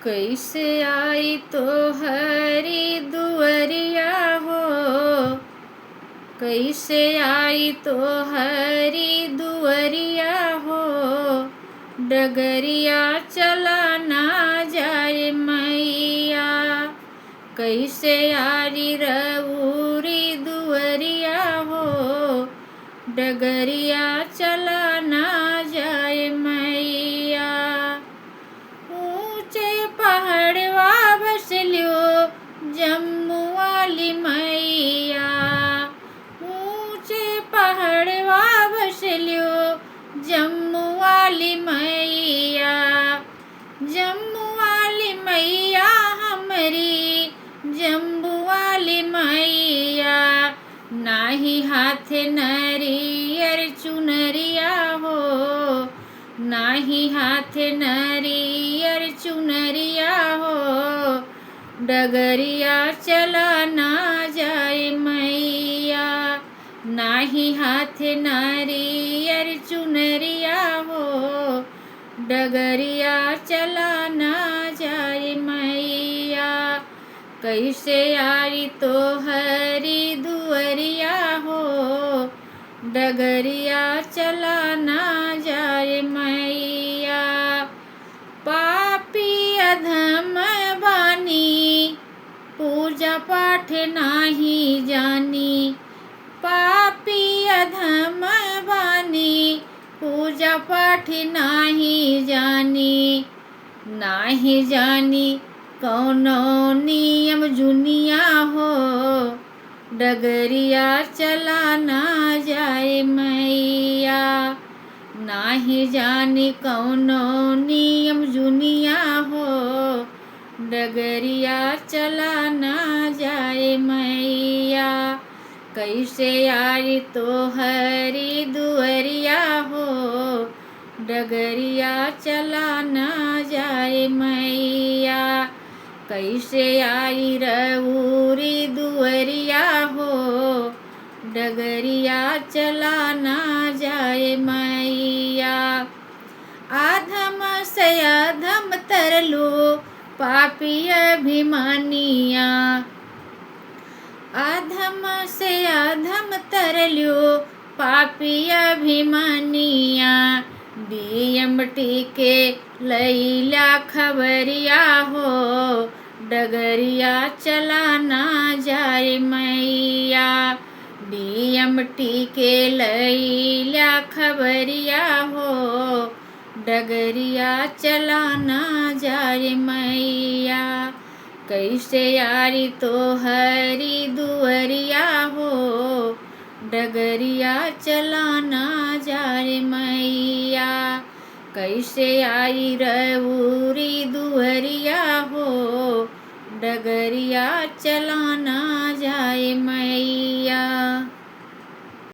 कैसे आई तो हरी दुअरिया हो, कैसे आई तो हरी दुअरिया हो। डगरिया चला ना जाए मैया, कैसे आरी रउरी दुअरिया हो। डगरिया चला ना जाए मैया। ऊंचे पहाड़वा बसल्यो जम्मू वाली मैया, ऊंचे पहाड़वा बसल्यो जम्मू वाली मैया। जम्मू वाली मैया हमारी जम्मू वाली मैया, नाही हाथ नरियर चुनरिया हो, नाही हाथ नरियर चुनरिया हो। डगरिया चला ना जाए मैया, नाही हाथ नरियर चुनरिया हो। डगरिया चला ना जाए मैया, कैसे आई तो हरी दुअरिया हो। डगरिया चला ना जाए मैया। पापी अधम बानी पूजा पाठ नाही जानी, पापी अधम बानी पूजा पाठ नाही जानी। नाही जानी कौनो नियम जुनिया हो, डगरिया चला ना जाए मैया। नाही जानी कौनो नियम जुनिया हो, डगरिया चला ना जाए मैया। कैसे आई तो हरी दुअरिया हो, डगरिया चला ना जाए मैया। कैसे आई रउरी दुअरिया हो, डगरिया चला ना जाए मैया। आधम से अधम तरलो पापी अभिमानिया, अधम से अधम तरलो पापी अभिमानिया। डीएमटी के लैला खबरिया हो, डगरिया चला ना जाए मैया। डीएमटी के लैला खबरिया हो, डगरिया चला ना जाए मैया। कैसे आरी तो हरी दुअरिया हो, डगरिया चला ना जाए मैया। कैसे आई रउरी दुअरिया हो, डगरिया चला ना जाए मैया।